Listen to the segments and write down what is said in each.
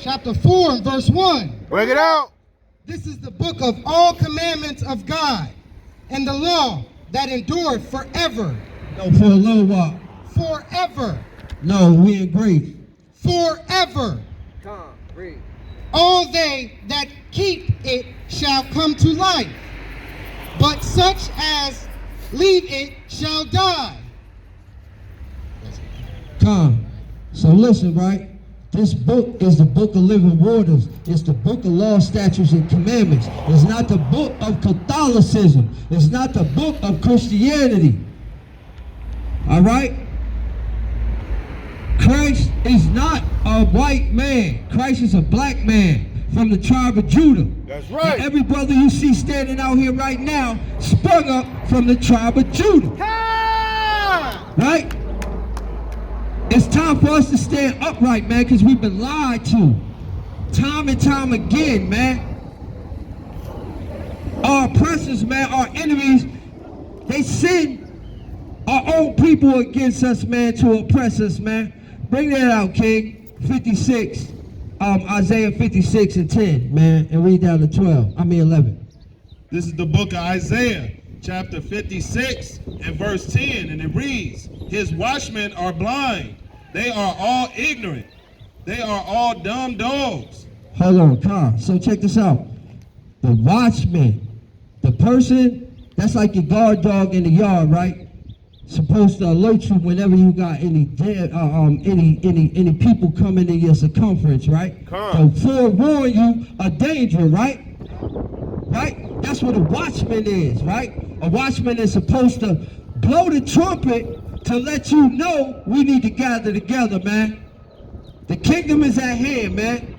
chapter 4 and verse 1. Bring it out. This is the book of all commandments of God and the law that endureth forever. No, for a little while. Forever. No, we in grace. Forever. Come, read. All they that keep it shall come to life, but such as leave it shall die. Come. So listen, right? This book is the book of living waters. It's the book of law, statutes, and commandments. It's not the book of Catholicism. It's not the book of Christianity. All right? Christ is not a white man. Christ is a black man from the tribe of Judah. That's right. And every brother you see standing out here right now sprung up from the tribe of Judah. Right? It's time for us to stand upright, man, because we've been lied to time and time again, man. Our oppressors, man, our enemies, they send our own people against us, man, to oppress us, man. Bring that out, King. 56, Isaiah 56 and 10, man, and read down to 11. This is the book of Isaiah, chapter 56 and verse 10, and it reads, His watchmen are blind. They are all ignorant. They are all dumb dogs. Hold on, Carl. So check this out. The watchman, the person that's like your guard dog in the yard, right? Supposed to alert you whenever you got any people coming in your circumference, right? Come. So forewarn you of danger, right? Right? That's what a watchman is, right? A watchman is supposed to blow the trumpet to let you know we need to gather together, man. The kingdom is at hand, man.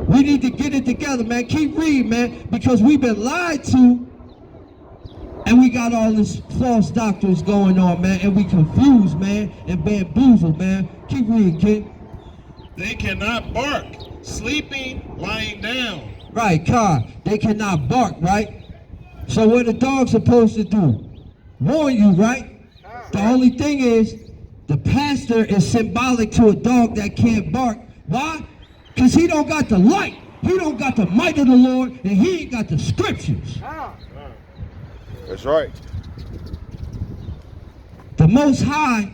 We need to get it together, man. Keep reading, man, because we've been lied to, and we got all this false doctrines going on, man, and we confused, man, and bamboozled, man. Keep reading, King. They cannot bark, sleeping, lying down. Right, Car. They cannot bark, right? So what the dog's supposed to do? Warn you, right? The only thing is, the pastor is symbolic to a dog that can't bark. Why? Because he don't got the light. He don't got the might of the Lord, and he ain't got the scriptures. That's right. The Most High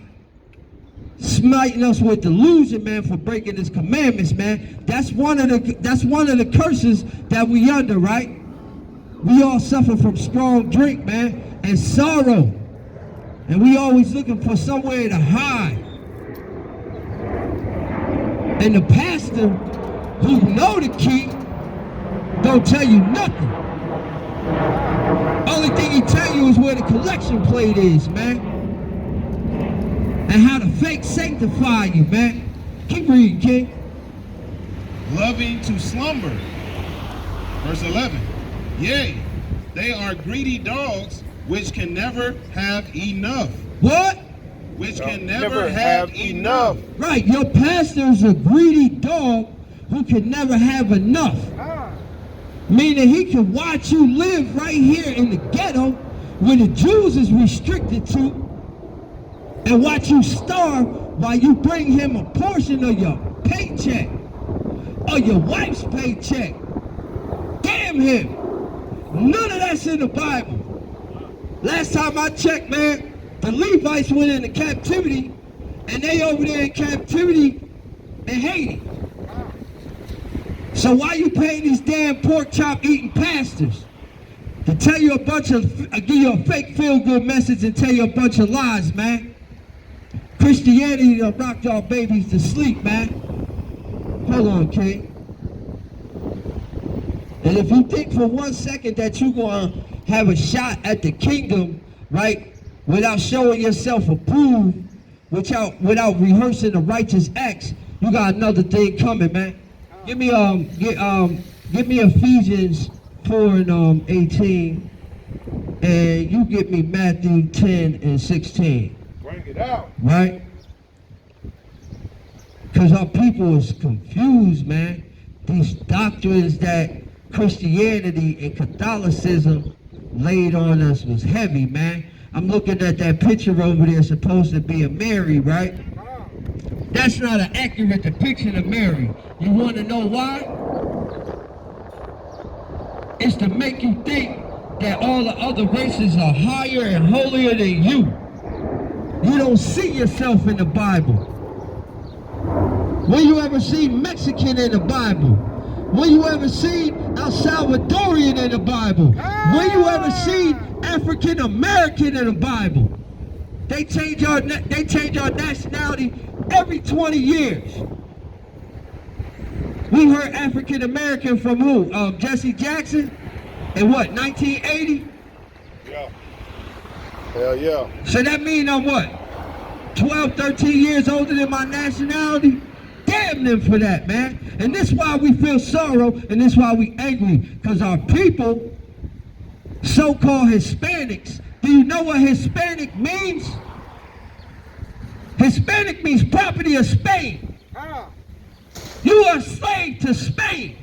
smiting us with delusion, man, for breaking his commandments, man. That's one of the curses that we under, right? We all suffer from strong drink, man, and sorrow. And we always looking for somewhere to hide. And the pastor who know the key don't tell you nothing. Only thing he tell you is where the collection plate is, man. And how the fake sanctify you, man. Keep reading, King. Loving to slumber. Verse 11. Yea, they are greedy dogs which can never have enough. What? Which can never have enough. Right, your pastor is a greedy dog who can never have enough. Meaning he can watch you live right here in the ghetto where the Jews is restricted to, and watch you starve while you bring him a portion of your paycheck or your wife's paycheck. Damn him. None of that's in the Bible. Last time I checked, man, the Levites went into captivity, and they over there in captivity in Haiti. So why you paying these damn pork chop eating pastors to tell you a bunch of, give you a fake feel-good message and tell you a bunch of lies, man? Christianity will rock y'all babies to sleep, man. Hold on, King. And if you think for 1 second that you're going to have a shot at the kingdom, right, without showing yourself approved, without rehearsing the righteous acts, you got another thing coming, man. Give me Ephesians 4 and 18, and you give me Matthew 10 and 16. Bring it out. Right? Because our people is confused, man. These doctrines that Christianity and Catholicism laid on us was heavy, man. I'm looking at that picture over there, supposed to be a Mary, right? That's not an accurate depiction of Mary. You want to know why? It's to make you think that all the other races are higher and holier than you. You don't see yourself in the Bible. When you ever see Mexican in the Bible? When you ever see El Salvadorian in the Bible? When you ever see African American in the Bible? They change our nationality every 20 years. We heard African American from who? Jesse Jackson? In what, 1980? Yeah. Hell yeah. So that means I'm what? 12, 13 years older than my nationality? Damn them for that, man. And this is why we feel sorrow, and this is why we angry. Because our people, so-called Hispanics, do you know what Hispanic means? Hispanic means property of Spain. You are a slave to Spain.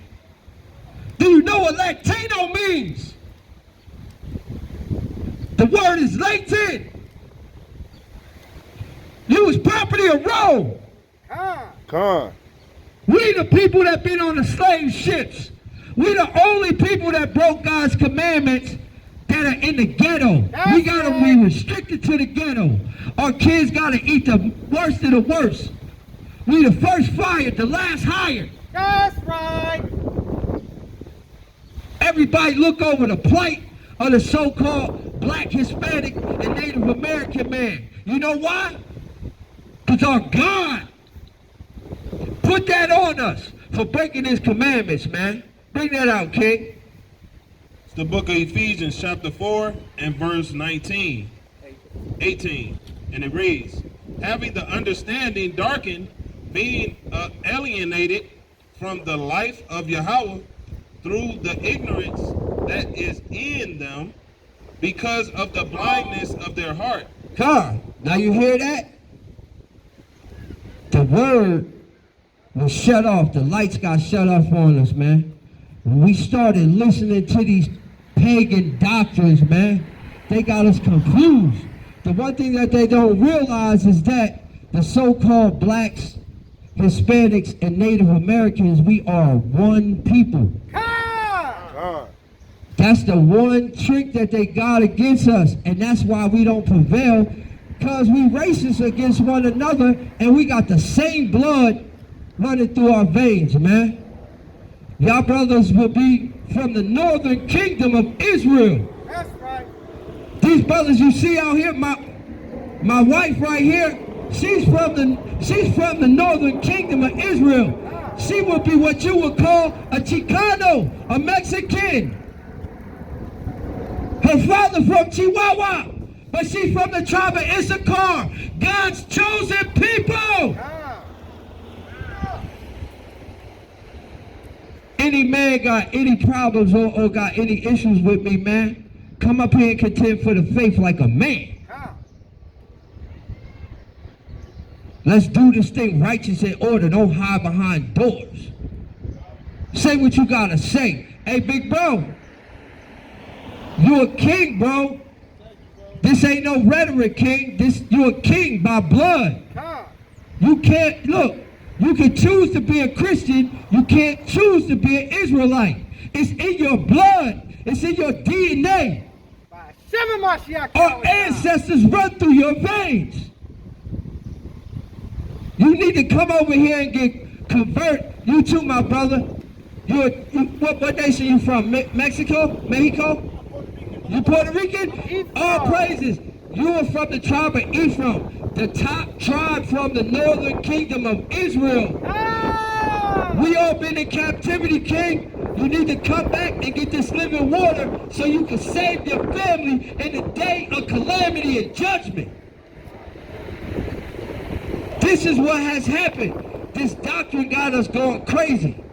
Do you know what Latino means? The word is Latin. You was property of Rome. Con. We the people that been on the slave ships. We the only people that broke God's commandments that are in the ghetto. We gotta be restricted to the ghetto. Our kids gotta eat the worst of the worst. We the first fired, the last hired. That's right. Everybody look over the plight of the so-called black, Hispanic, and Native American man. You know why? Because our God put that on us for breaking his commandments, man. Bring that out, King. It's the book of Ephesians chapter 4 and verse 18. And it reads, having the understanding darkened, being alienated from the life of Yahweh through the ignorance that is in them because of the blindness of their heart. God, now you hear that? The word was shut off. The lights got shut off on us, man. When we started listening to these pagan doctrines, man, they got us confused. The one thing that they don't realize is that the so-called blacks, Hispanics, and Native Americans, we are one people. Con. That's the one trick that they got against us, and that's why we don't prevail, because we racist against one another, and we got the same blood running through our veins, man. Y'all brothers will be from the northern kingdom of Israel. That's right. These brothers you see out here, my wife right here, she's from the northern kingdom of Israel. She would be what you would call a Chicano, a Mexican. Her father from Chihuahua, but she's from the tribe of Issachar, God's chosen people. Any man got any problems or got any issues with me, man, come up here and contend for the faith like a man. Let's do this thing righteous in order. Don't hide behind doors. Say what you gotta say. Hey, big bro, you a king, bro. This ain't no rhetoric, king. You a king by blood. You can't, look, you can choose to be a Christian. You can't choose to be an Israelite. It's in your blood. It's in your DNA. Our ancestors run through your veins. You need to come over here and convert. You too, my brother. What nation you from? Mexico? You Puerto Rican? All praises. You are from the tribe of Ephraim, the top tribe from the northern kingdom of Israel. We all been in captivity, king. You need to come back and get this living water so you can save your family in the day of calamity and judgment. This is what has happened. This doctrine got us going crazy.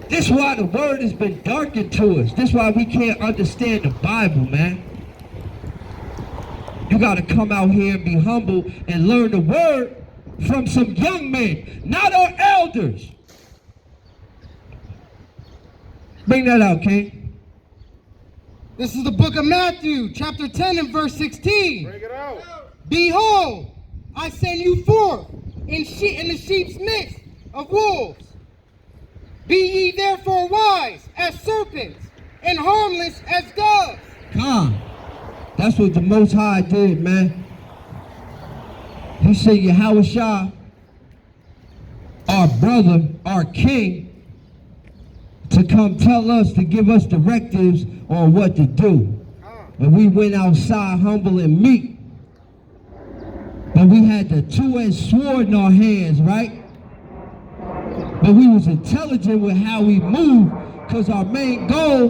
This is why the word has been darkened to us. This is why we can't understand the Bible, man. You got to come out here and be humble and learn the word from some young men, not our elders. Bring that out, King. This is the book of Matthew, chapter 10 and verse 16. Bring it out. Behold, I send you forth in the sheep's midst of wolves. Be ye therefore wise as serpents and harmless as doves. Come. That's what the Most High did, man. He said, H.O.I, our brother, our king, to come tell us, to give us directives on what to do. And we went outside humble and meek. But we had the two-edged sword in our hands, right? But we was intelligent with how we moved, because our main goal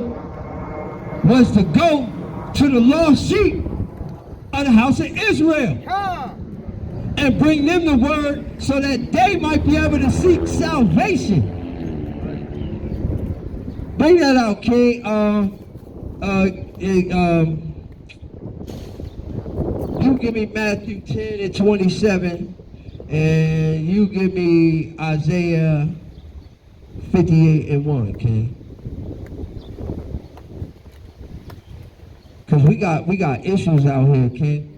was to go to the lost sheep of the house of Israel and bring them the word so that they might be able to seek salvation. Bring that out, King. You give me Matthew 10 and 27, and you give me Isaiah 58 and 1, King. Because we got issues out here, King.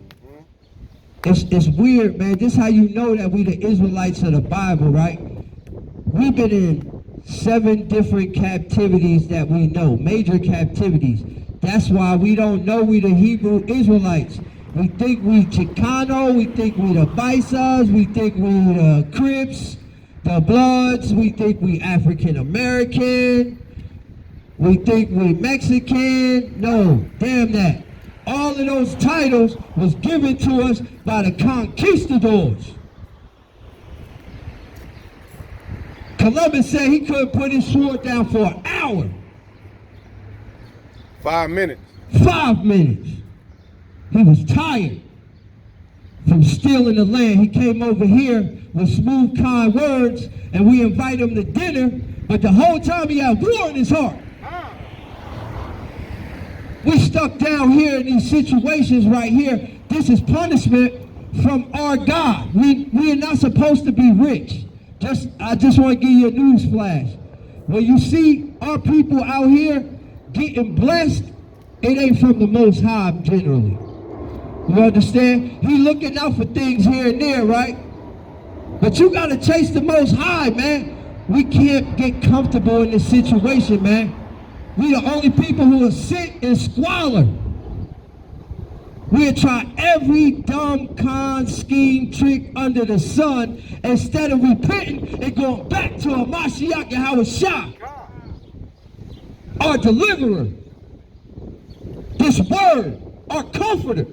It's weird, man. This is how you know that we the Israelites of the Bible, right? We've been in 7 different captivities that we know, major captivities. That's why we don't know we the Hebrew Israelites. We think we Chicano, we think we the Baisas, we think we the Crips, the Bloods, we think we African American, we think we Mexican. No, damn that. All of those titles was given to us by the conquistadors. Columbus said he couldn't put his sword down for an hour. 5 minutes. 5 minutes. He was tired from stealing the land. He came over here with smooth, kind words, and we invite him to dinner, but the whole time he had war in his heart. We stuck down here in these situations right here. This is punishment from our God. We are not supposed to be rich. I just want to give you a news flash. When you see our people out here getting blessed, it ain't from the Most High generally. You understand? He looking out for things here and there, right? But you got to chase the Most High, man. We can't get comfortable in this situation, man. We the only people who are sit in squalor. We'll try every dumb con, scheme, trick under the sun instead of repenting and going back to a Mashiach and H.O.I, our deliverer, this word, our comforter.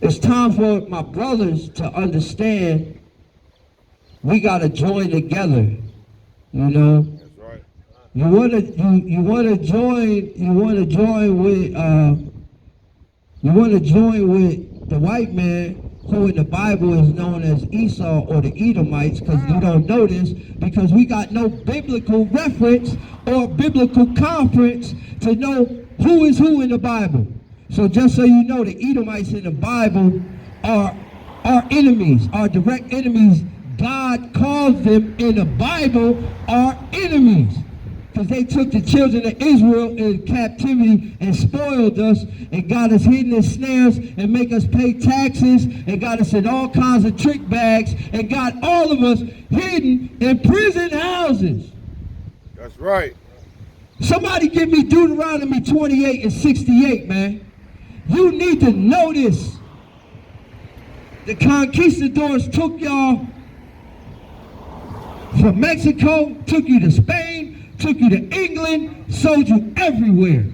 It's time for my brothers to understand we gotta join together. You know, That's right. you wanna join with the white man, who in the Bible is known as Esau or the Edomites, because you don't know this, because we got no biblical reference or biblical conference to know who is who in the Bible. So just so you know, the Edomites in the Bible are our enemies, our direct enemies. God calls them in the Bible our enemies, because they took the children of Israel in captivity and spoiled us and got us hidden in snares and make us pay taxes and got us in all kinds of trick bags and got all of us hidden in prison houses. That's right. Somebody give me Deuteronomy 28 and 68, man. You need to know this. The conquistadors took y'all from Mexico, took you to Spain, took you to England, sold you everywhere.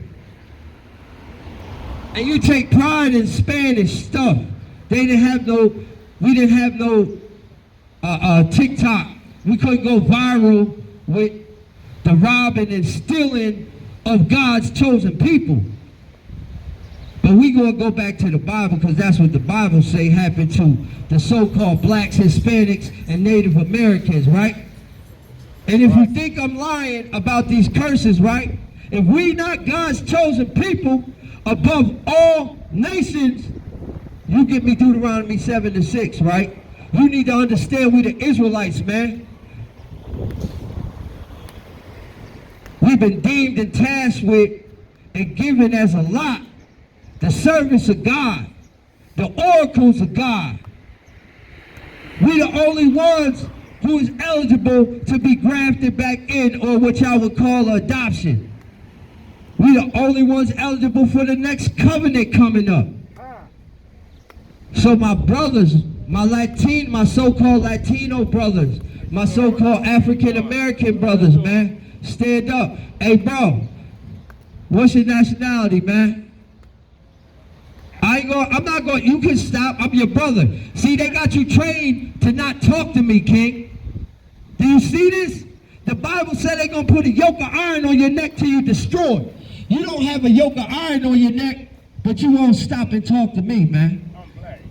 And you take pride in Spanish stuff. We didn't have no TikTok. We couldn't go viral with the robbing and stealing of God's chosen people. But we gonna go back to the Bible, because that's what the Bible say happened to the so-called blacks, Hispanics, and Native Americans, right? And if you think I'm lying about these curses, right? If we not God's chosen people above all nations, you give me Deuteronomy 7 and 6, right? You need to understand we the Israelites, man. We've been deemed and tasked with and given as a lot the service of God, the oracles of God. We the only ones who is eligible to be grafted back in, or what y'all would call adoption. We the only ones eligible for the next covenant coming up. So my brothers, my so-called Latino brothers, my so-called African American brothers, man, stand up. Hey, bro, what's your nationality, man? I'm not going, you can stop, I'm your brother. See, they got you trained to not talk to me, King. Do you see this? The Bible said they're going to put a yoke of iron on your neck till you destroy. You don't have a yoke of iron on your neck, but you won't stop and talk to me, man. I'm black.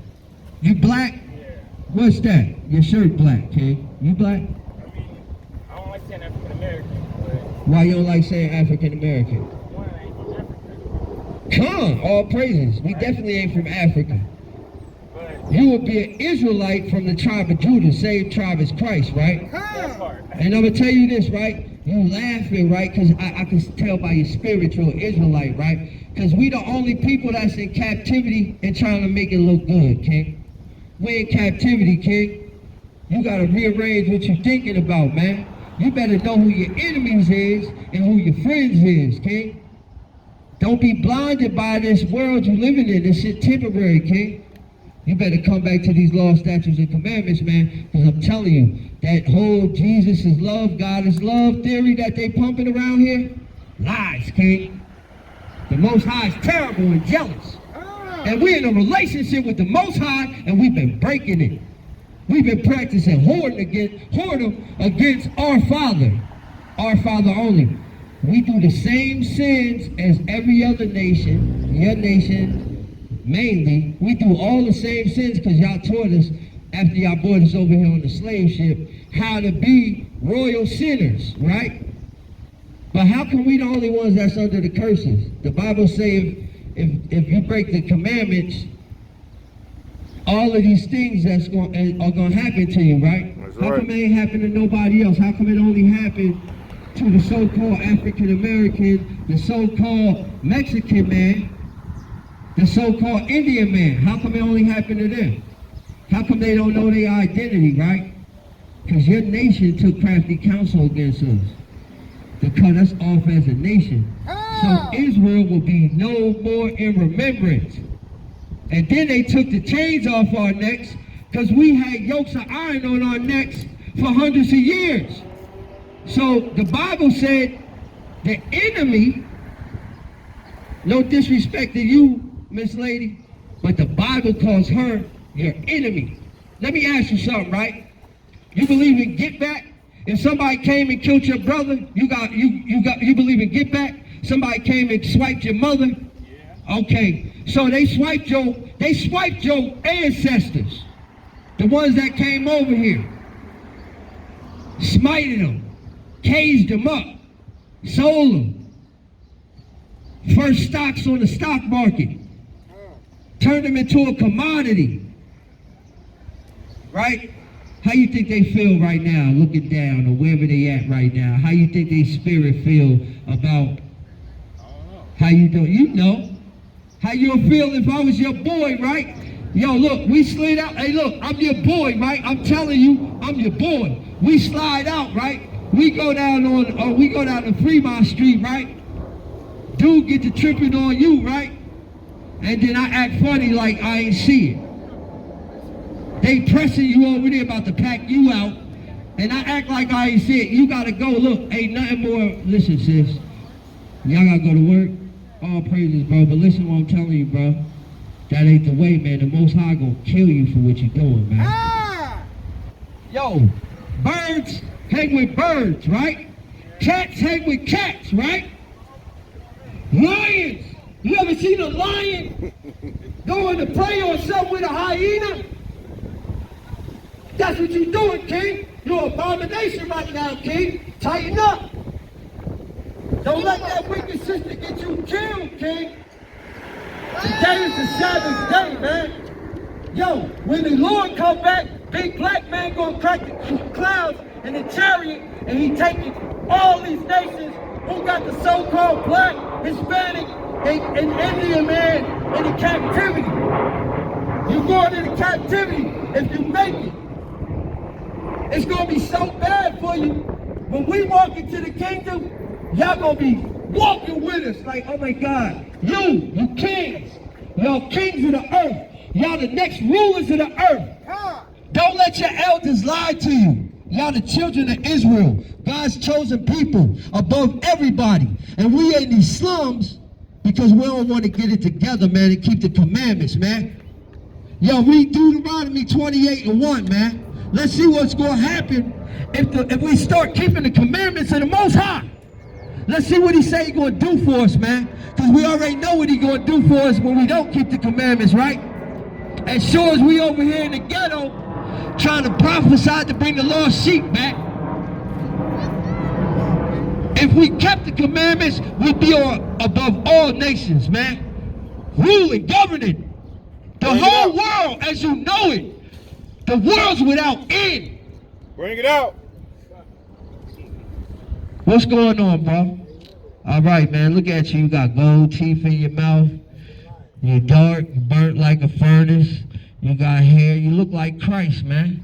You black? Yeah. What's that? Your shirt black, King. You black? I mean, I don't like saying African American, but Why you don't like saying African American? one, I ain't from Africa. Come, all praises. We definitely ain't from Africa. But You would be an Israelite from the tribe of Judah, same tribe as Christ, right? that part. And I'm gonna tell you this, right? You laughing, right? Because I can tell by your spirit you're an Israelite, right? Because we the only people that's in captivity and trying to make it look good, King. We in captivity, King. You gotta rearrange what you're thinking about, man. You better know who your enemies is and who your friends is, King. Don't be blinded by this world you living in. This shit temporary, King. You better come back to these laws, statutes, and commandments, man, because I'm telling you, that whole Jesus is love, God is love theory that they pumping around here, lies, King. The Most High is terrible and jealous. And we're in a relationship with the Most High, and we've been breaking it. We've been practicing whoredom against our Father only. We do the same sins as every other nation, your nation, mainly. We do all the same sins because y'all taught us, after y'all brought us over here on the slave ship, how to be royal sinners, right? But how come we the only ones that's under the curses? The Bible says if you break the commandments, all of these things are going to happen to you, right? That's How right. come it ain't happened to nobody else? How come it only happened to the so-called African American, the so-called Mexican man, the so-called Indian man? How come it only happened to them? How come they don't know their identity, right? Because your nation took crafty counsel against us to cut us off as a nation. So Israel will be no more in remembrance. And then they took the chains off our necks because we had yokes of iron on our necks for hundreds of years. So the Bible said the enemy, no disrespect to you, Miss Lady, but the Bible calls her your enemy. Let me ask you something, right? You believe in get back? If somebody came and killed your brother, you believe in get back? Somebody came and swiped your mother? Yeah. Okay. So they swiped your ancestors, the ones that came over here, smited them, caged them up, sold them, first stocks on the stock market, turned them into a commodity, right? How you think they feel right now, looking down, or wherever they at right now? How you think their spirit feel about how you doing? You know. How you'll feel if I was your boy, right? Yo, look, we slid out. Hey, look, I'm your boy, right? I'm telling you, I'm your boy. We slide out, right? We go down to Fremont Street, right? Dude get to tripping on you, right? And then I act funny like I ain't see it. They pressing you over there about to pack you out, and I act like I ain't see it. You gotta go. Look, ain't nothing more. Listen, sis, y'all gotta go to work. All praises, bro, but listen what I'm telling you, bro. That ain't the way, man. The Most High gonna kill you for what you're doing, man. Yo, birds hang with birds, right? Cats hang with cats, right? Lions. You ever seen a lion going to prey on something with a hyena? That's what you're doing, King. You're an abomination right now, King. Tighten up. Don't let that wicked sister get you killed, King. Today is the Sabbath day, man. Yo, when the Lord come back, big black man gonna crack the clouds in the chariot, and he taking all these nations who got the so-called black, Hispanic, and Indian man into captivity. You're going into captivity if you make it. It's going to be so bad for you. When we walk into the kingdom, y'all going to be walking with us like, oh my God, you kings. Y'all kings of the earth. Y'all the next rulers of the earth. Don't let your elders lie to you. Y'all the children of Israel, God's chosen people above everybody. And we in these slums because we don't want to get it together, man, and keep the commandments, man. Yo, read Deuteronomy 28:1, man. Let's see what's going to happen if we start keeping the commandments of the Most High. Let's see what he say he's going to do for us, man. Because we already know what he's going to do for us when we don't keep the commandments, right? As sure as we over here in the ghetto trying to prophesy to bring the lost sheep back. If we kept the commandments, we'd be above all nations, man. Ruling, governing. The whole world as you know it. The world's without end. Bring it out. What's going on, bro? All right, man. Look at you. You got gold teeth in your mouth. You're dark, burnt like a furnace. You got hair. You look like Christ, man.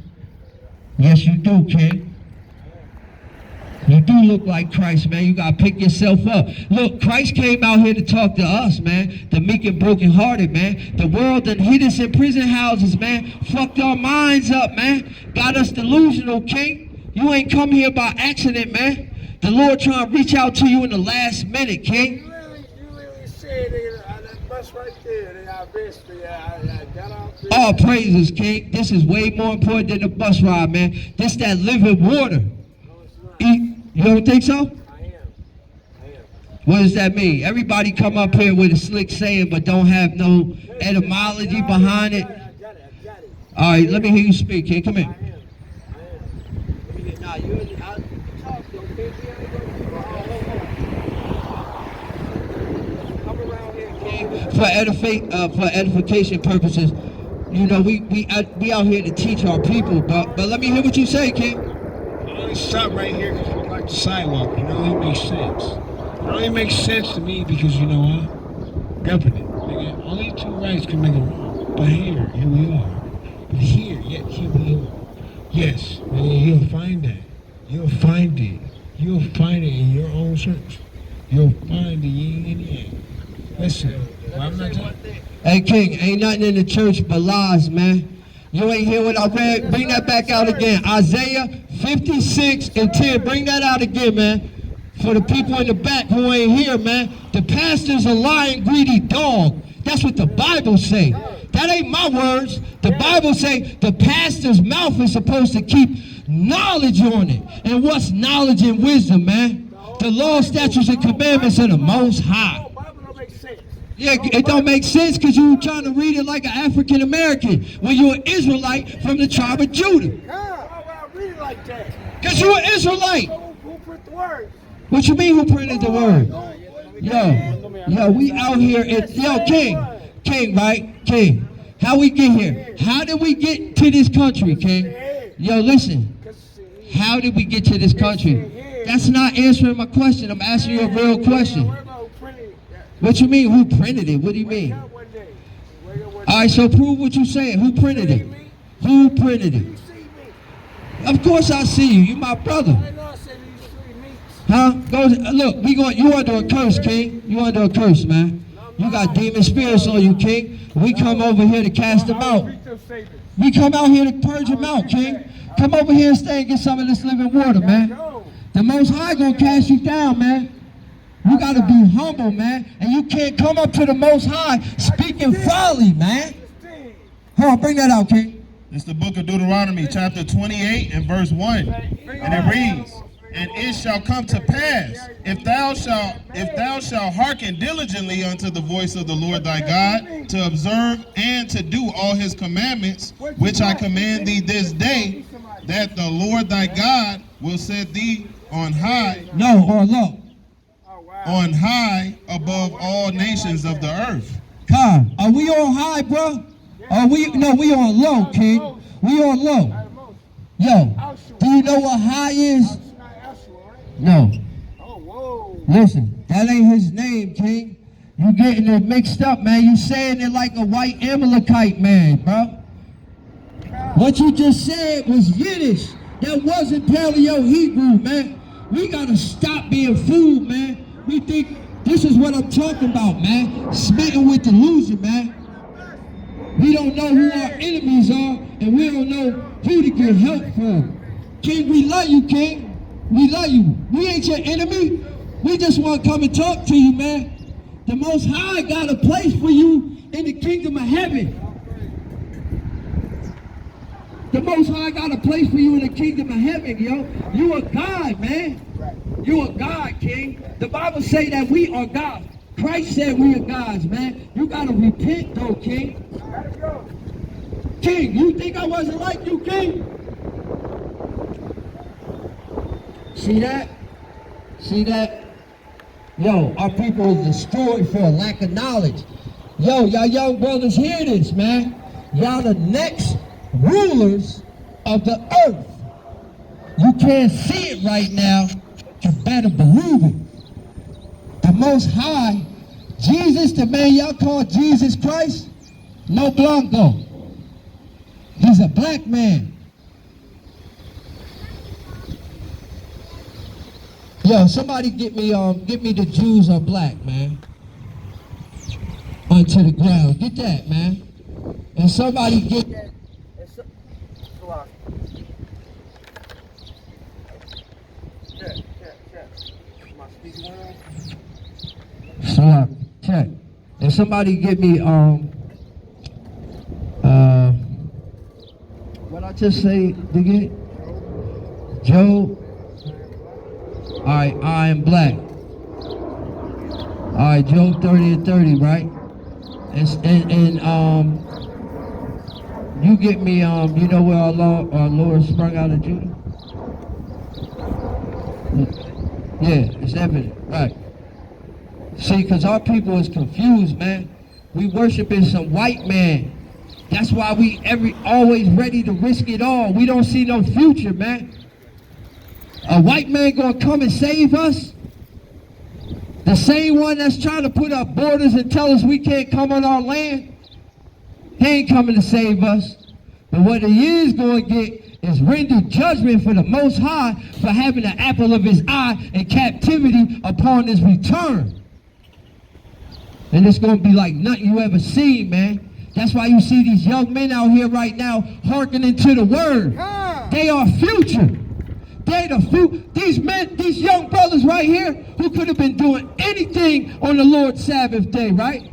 Yes, you do, King. You do look like Christ, man. You got to pick yourself up. Look, Christ came out here to talk to us, man. The meek and brokenhearted, man. The world done hid us in prison houses, man. Fucked our minds up, man. Got us delusional, King. You ain't come here by accident, man. The Lord trying to reach out to you in the last minute, King. You literally said that bus right there. They are best. I got out there. All praises, King. This is way more important than the bus ride, man. This that living water. You don't think so? I am. What does that mean? Everybody come up here with a slick saying but don't have no etymology behind it. I got it. All right, let me hear you speak, King. Come here. Now, you talk, okay? Come around here, King. For edification purposes, you know, we out here to teach our people, but let me hear what you say, King. I only stop right here because we like the sidewalk. It only makes sense. It only makes sense to me because, you know what? Government. Nigga, only two rights can make a wrong. But here we are. But here we are. Yes, you'll find that. You'll find it. You'll find it in your own church. You'll find the yin and yang. Listen, well, I'm not talking. Hey, King, ain't nothing in the church but lies, man. You ain't hear what I read? Bring that back out again. Isaiah 56:10. Bring that out again, man. For the people in the back who ain't here, man. The pastor's a lying, greedy dog. That's what the Bible say. That ain't my words. The Bible say the pastor's mouth is supposed to keep knowledge on it. And what's knowledge and wisdom, man? The law, statutes, and commandments of the Most High. Yeah, it don't make sense because you trying to read it like an African American when you're an Israelite from the tribe of Judah. Why would I read it like that? Because you're an Israelite. Who put the words? What you mean who printed the word? Yo, we out here. King, right? King. How we get here? How did we get to this country, King? Yo, listen. How did we get to this country? That's not answering my question. I'm asking you a real question. What you mean, who printed it? What do you mean? All right, so prove what you're saying. Who printed it? Who printed it? Of course I see you. You my brother. Huh? Look, you under a curse, King. You under a curse, man. You got demon spirits on you, King. We come over here to cast them out. We come out here to purge them out, King. Come over here and stay and get some of this living water, man. The Most High gonna cast you down, man. You gotta be humble, man. And you can't come up to the Most High speaking folly, man. Hold on, bring that out, King. It's the book of Deuteronomy, chapter 28 and verse 1. And it reads, and it shall come to pass, if thou shalt hearken diligently unto the voice of the Lord thy God, to observe and to do all his commandments, which I command thee this day, that the Lord thy God will set thee on high. No, or low. On high above all nations of the earth. God, are we on high, bro? No, we on low, King. We on low. Yo, do you know what high is? No. Listen, that ain't his name, King. You getting it mixed up, man. You saying it like a white Amalekite man, bro. What you just said was Yiddish. that wasn't Paleo-Hebrew, man. We gotta stop being fooled, man. We think this is what I'm talking about, man. Smitten with delusion, man. We don't know who our enemies are, and we don't know who to get help from. King, we love you, King. We love you. We ain't your enemy. We just want to come and talk to you, man. The Most High got a place for you in the kingdom of heaven. The Most High got a place for you in the kingdom of heaven, yo. You are God, man. You are God, King. The Bible say that we are God. Christ said we are gods, man. You gotta repent, though, King. King, you think I wasn't like you, King? See that? See that? Yo, our people are destroyed for a lack of knowledge. Yo, y'all young brothers hear this, man. Y'all the next rulers of the earth. You can't see it right now, but you better believe it. The Most High, Jesus, the man y'all call Jesus Christ, no Blanco. He's a black man. Yo, somebody get me the Jews are black, man. Onto the ground. Get that, man. And somebody get that. So, check. And somebody get me what I just say again? Joe. Alright, I am black. Alright, Job 30 and 30, right? And you get me you know where our Lord sprung out of Judah? Yeah, it's evident, right. See, because our people is confused, man. We worshiping some white man. That's why we always ready to risk it all. We don't see no future, man. A white man gonna come and save us? The same one that's trying to put up borders and tell us we can't come on our land? He ain't coming to save us. But what he is going to get is render judgment for the Most High for having the apple of his eye in captivity upon his return. And it's going to be like nothing you ever seen, man. That's why you see these young men out here right now hearkening to the word. They are future. They these men, these young brothers right here who could have been doing anything on the Lord's Sabbath day, right?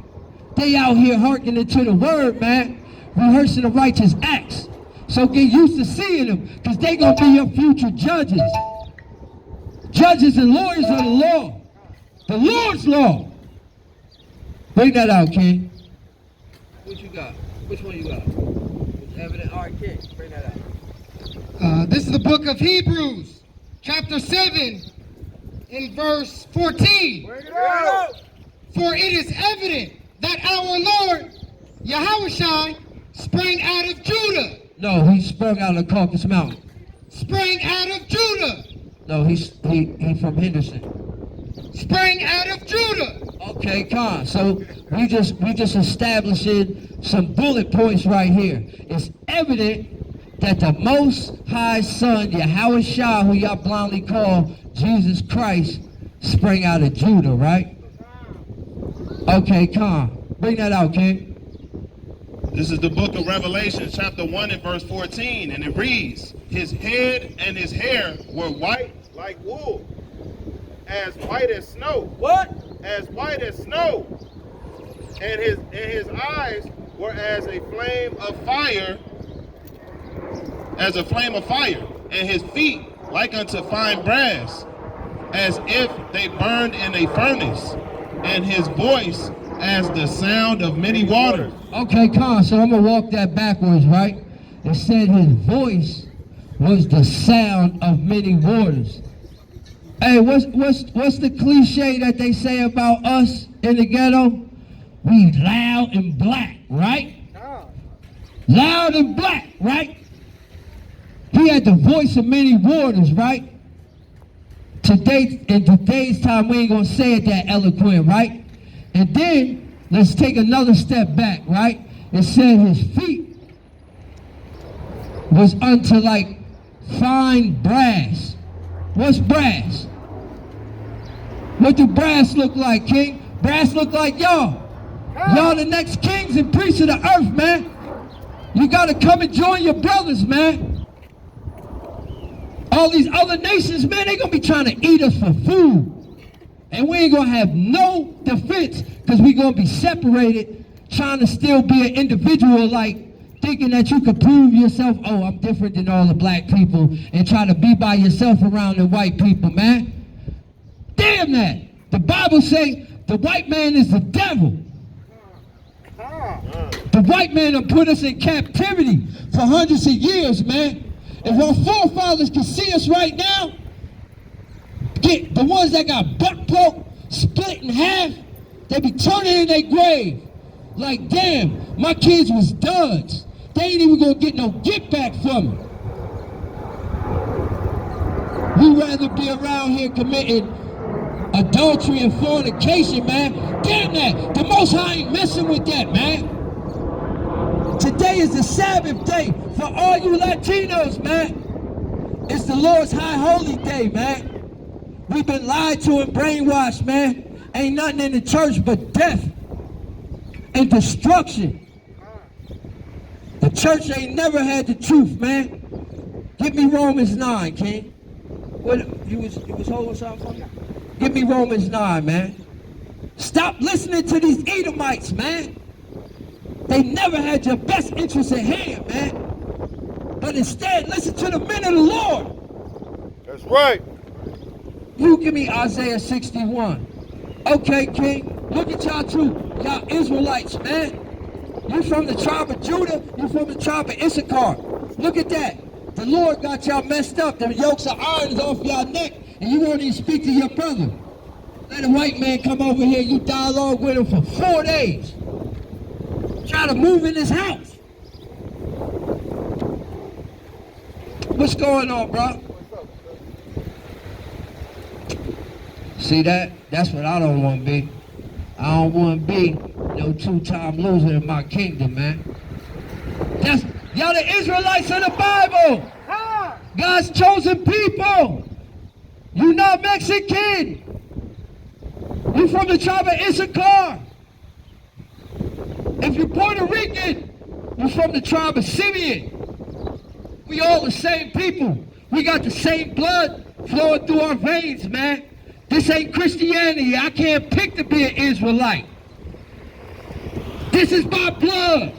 They out here hearkening to the word, man, rehearsing the righteous acts. So get used to seeing them, because they gonna be your future judges. Judges and lawyers of the law. The Lord's law. Bring that out, King. What you got? Which one you got? It's evident. All right, King, bring that out. This is the book of Hebrews, chapter 7, in verse 14. Bring it out. For it is evident that our Lord, H.O.I, sprang out of Judah. No, he sprung out of Caucasus Mountain. Sprang out of Judah. No, he from Henderson. Sprang out of Judah. Okay, Con. So we just establishing some bullet points right here. It's evident that the Most High Son, H.O.I, who y'all blindly call Jesus Christ, sprang out of Judah, right? Okay, Con. Bring that out, King. This is the book of Revelation, chapter 1 and verse 14, and it reads, his head and his hair were white like wool, as white as snow. What? As white as snow. And his eyes were as a flame of fire, and his feet like unto fine brass, as if they burned in a furnace, and his voice as the sound of many waters. Okay, Con, so I'm gonna walk that backwards, right? It said his voice was the sound of many waters. Hey, what's the cliche that they say about us in the ghetto? We loud and black, right? Loud and black, right? He had the voice of many waters, right? Today, in today's time, we ain't gonna say it that eloquent, right? And then, let's take another step back, right? It said his feet was unto like fine brass. What's brass? What do brass look like, King? Brass look like y'all. Y'all the next kings and priests of the earth, man. You gotta come and join your brothers, man. All these other nations, man, they gonna be trying to eat us for food. And we ain't gonna have no defense because we gonna be separated, trying to still be an individual, like thinking that you could prove yourself, oh, I'm different than all the black people, and try to be by yourself around the white people, man. Damn that. The Bible say the white man is the devil. The white man done put us in captivity for hundreds of years, man. If our forefathers can see us right now, get the ones that got butt broke, split in half, they be turning in their grave. Like, damn, my kids was duds. They ain't even gonna get no get back from me. We rather be around here committing adultery and fornication, man. Damn that. The Most High ain't messing with that, man. Today is the Sabbath day for all you Latinos, man. It's the Lord's high holy day, man. We've been lied to and brainwashed, man. Ain't nothing in the church but death and destruction. The church ain't never had the truth, man. Give me Romans 9, King. What, you was holding something for me? Give me Romans 9, man. Stop listening to these Edomites, man. They never had your best interest at hand, man. But instead, listen to the men of the Lord. That's right. You give me Isaiah 61. Okay, King, look at y'all too. Y'all Israelites, man. You from the tribe of Judah, you from the tribe of Issachar. Look at that. The Lord got y'all messed up. The yokes of iron is off y'all neck, and you won't even speak to your brother. Let a white man come over here, you dialogue with him for 4 days. Try to move in his house. What's going on, bro? See that? That's what I don't want to be. I don't want to be no two-time loser in my kingdom, man. That's y'all the Israelites of the Bible. God's chosen people. You not Mexican. You from the tribe of Issachar. If you're Puerto Rican, you're from the tribe of Simeon. We all the same people. We got the same blood flowing through our veins, man. This ain't Christianity. I can't pick to be an Israelite. This is my blood.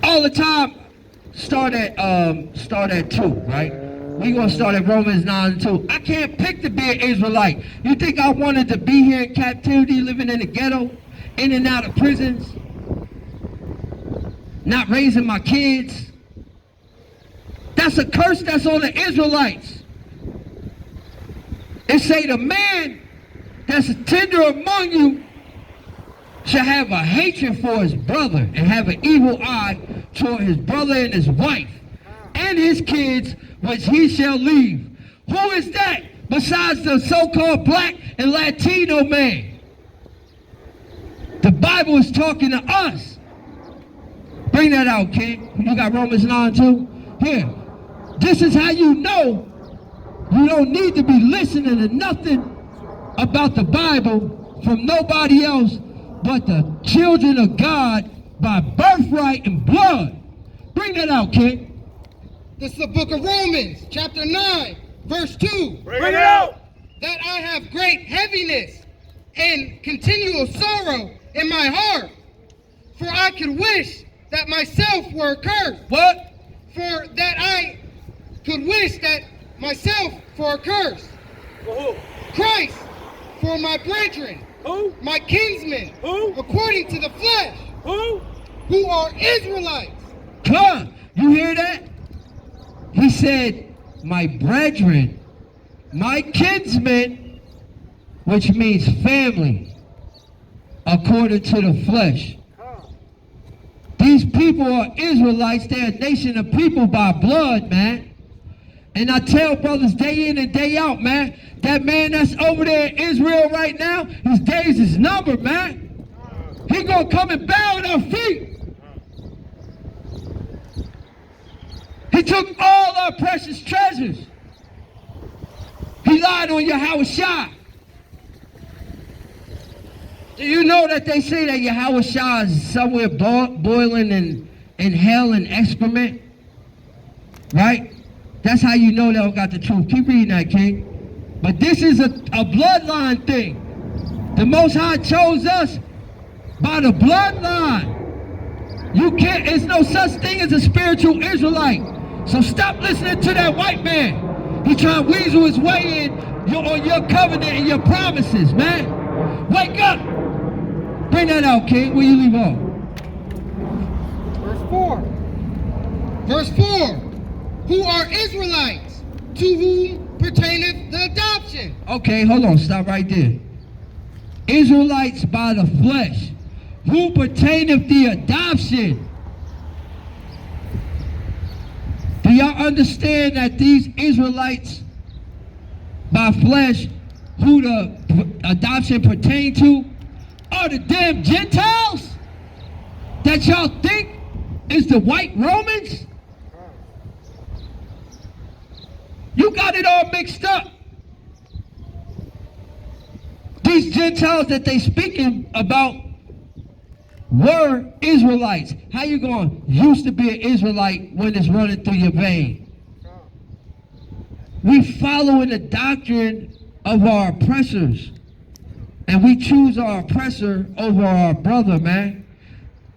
All the time, start at 2, right? We gonna start at Romans 9 and 2. I can't pick to be an Israelite. You think I wanted to be here in captivity, living in the ghetto, in and out of prisons, not raising my kids? That's a curse that's on the Israelites. It say the man that's tender among you shall have a hatred for his brother and have an evil eye toward his brother and his wife and his kids, which he shall leave. Who is that besides the so-called black and Latino man? The Bible is talking to us. Bring that out, King. You got Romans 9 too? Here. This is how you know you don't need to be listening to nothing about the Bible from nobody else but the children of God by birthright and blood. Bring that out, King. This is the book of Romans, chapter 9, verse 2. Bring it out. That I have great heaviness and continual sorrow in my heart. For I could wish that myself were accursed. What? For that I could wish that myself were accursed. For who? Christ, for my brethren, Who? my kinsmen, Who? according to the flesh, Who? are Israelites. Come on. You hear that? He said, my brethren, my kinsmen, which means family, according to the flesh. These people are Israelites. They're a nation of people by blood, man. And I tell brothers day in and day out, man, that man that's over there in Israel right now, his days is numbered, man. He gonna come and bow at our feet. He took all our precious treasures. He lied on H.O.I. Do you know that they say that H.O.I. is somewhere boiling in hell and excrement? Right? That's how you know they don't got the truth. Keep reading that, King. But this is a bloodline thing. The Most High chose us by the bloodline. You can't, there's no such thing as a spiritual Israelite. So stop listening to that white man. He trying to weasel his way in on your covenant and your promises, man. Wake up. Bring that out, King. Where you leave off? Verse 4. Verse 4. Who are Israelites, to whom pertaineth the adoption. Okay, hold on. Stop right there. Israelites by the flesh. Who pertaineth the adoption. Do y'all understand that these Israelites by flesh, who the adoption pertain to, are the damn Gentiles that y'all think is the white Romans? You got it all mixed up. These Gentiles that they speaking about were Israelites. How you going to used to be an Israelite when it's running through your vein? We following the doctrine of our oppressors. And we choose our oppressor over our brother, man.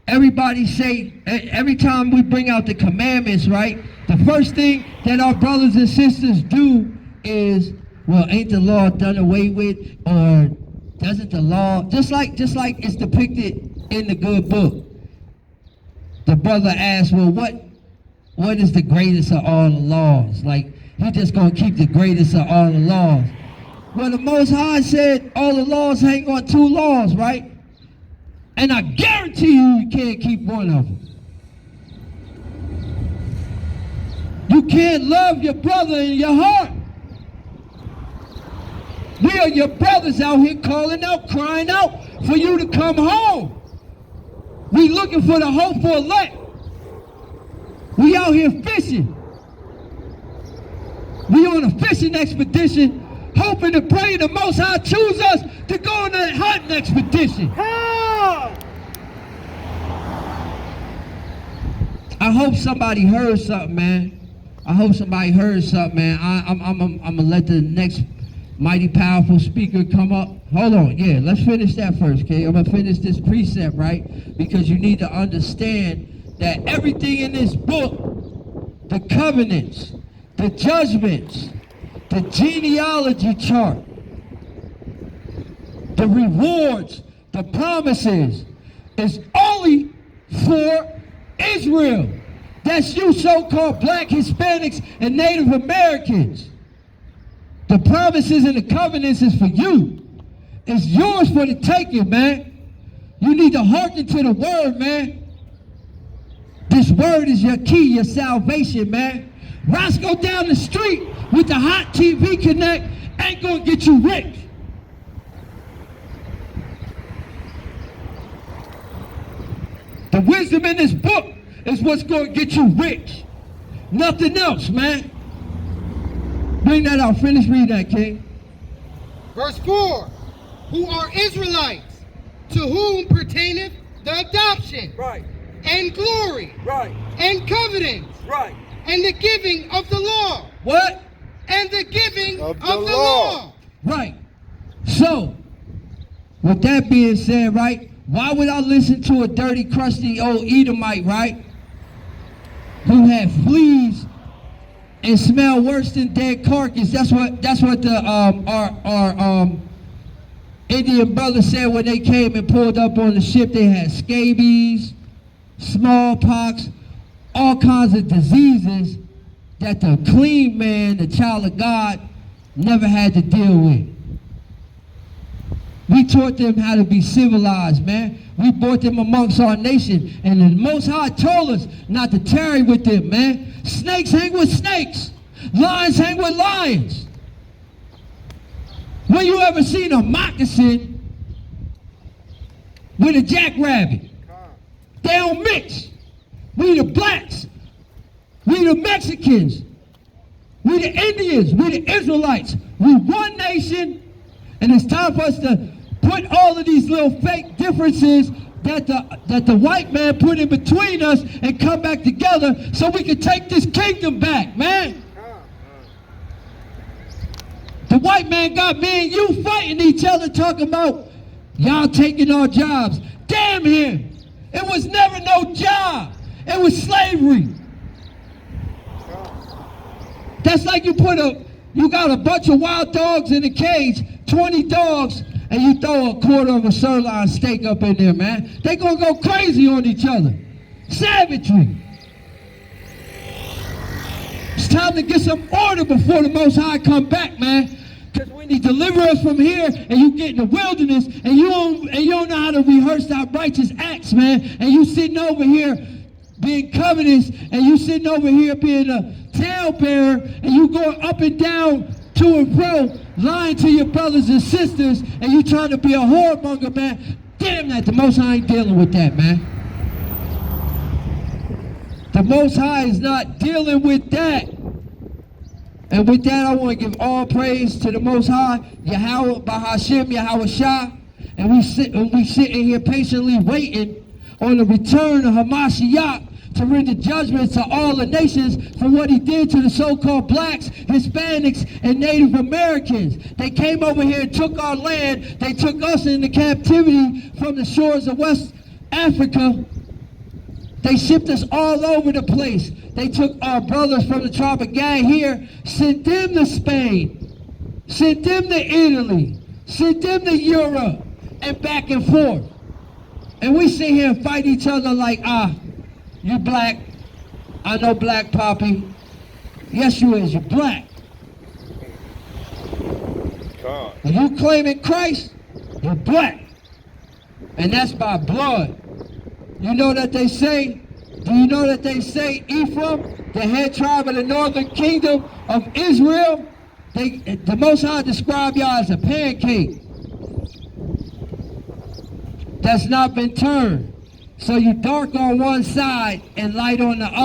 Everybody say, every time we bring out the commandments, right? The first thing that our brothers and sisters do is, well, ain't the law done away with? Or doesn't the law, just like it's depicted in the good book. The brother asked, well, what is the greatest of all the laws? Like, he just gonna keep the greatest of all the laws. Well, the Most High said all the laws hang on two laws, right? And I guarantee you can't keep one of them. You can't love your brother in your heart. We are your brothers out here calling out, crying out for you to come home. We looking for the hope for elect. We out here fishing. We on a fishing expedition, hoping to pray the Most High choose us to go on a hunting expedition. I hope somebody heard something, man. I hope somebody heard something, man. I'm gonna let the next mighty powerful speaker come up. Hold on, yeah, let's finish that first, okay? I'm gonna finish this precept, right? Because you need to understand that everything in this book, the covenants, the judgments, the genealogy chart, the rewards, the promises, is only for Israel. That's you so-called black, Hispanics, and Native Americans. The promises and the covenants is for you. It's yours for the taking, man. You need to hearken to the word, man. This word is your key, your salvation, man. Roscoe down the street with the hot TV connect ain't gonna get you rich. The wisdom in this book is what's gonna get you rich. Nothing else, man. Bring that out. Finish reading that, King. Verse 4. Who are Israelites, to whom pertaineth the adoption, Right. and glory, Right. and covenants, Right. and the giving of the law, What? and the giving Of of the the law. law. Right. So, with that being said, right, why would I listen to a dirty, crusty old Edomite, right, who had fleas and smell worse than dead carcass? That's what the our Indian brothers said when they came and pulled up on the ship. They had scabies, smallpox, all kinds of diseases that the clean man, the child of God, never had to deal with. We taught them how to be civilized, man. We brought them amongst our nation, and the Most High told us not to tarry with them, man. Snakes hang with snakes. Lions hang with lions. When you ever seen a moccasin with a jackrabbit? They don't mix. We the blacks. we the Mexicans, we the Indians, we the Israelites. We one nation, and it's time for us to put all of these little fake differences that the white man put in between us and come back together so we can take this kingdom back, man. The white man got me and you fighting each other talking about y'all taking our jobs. Damn him. It was never no job. It was slavery. That's like you got a bunch of wild dogs in a cage, 20 dogs, and you throw a quarter of a sirloin steak up in there, man. They gonna go crazy on each other. Savagery. It's time to get some order before the Most High come back, man. Because when he deliver us from here and you get in the wilderness and you don't know how to rehearse our righteous acts, man, and you sitting over here being covetous and you sitting over here being a talebearer and you going up and down to and fro lying to your brothers and sisters and you trying to be a whoremonger, man. Damn that, the Most High ain't dealing with that, man. The Most High is not dealing with that. And with that, I want to give all praise to the Most High, Yahweh, Bahashim, Yahweh Shah. And we sitting here patiently waiting on the return of Hamashiach to render judgment to all the nations for what he did to the so-called blacks, Hispanics, and Native Americans. They came over here and took our land. They took us into captivity from the shores of West Africa. They shipped us all over the place. They took our brothers from the tribe of Gad here, sent them to Spain, sent them to Italy, sent them to Europe, and back and forth. And we sit here and fight each other like, you black, I know black, Poppy. Yes, you is, you're black. When you claiming Christ, you're black. And that's by blood. You know that they say, do you know that they say Ephraim, the head tribe of the northern kingdom of Israel, the Most High describe y'all as a pancake that's not been turned. So you dark on one side and light on the other.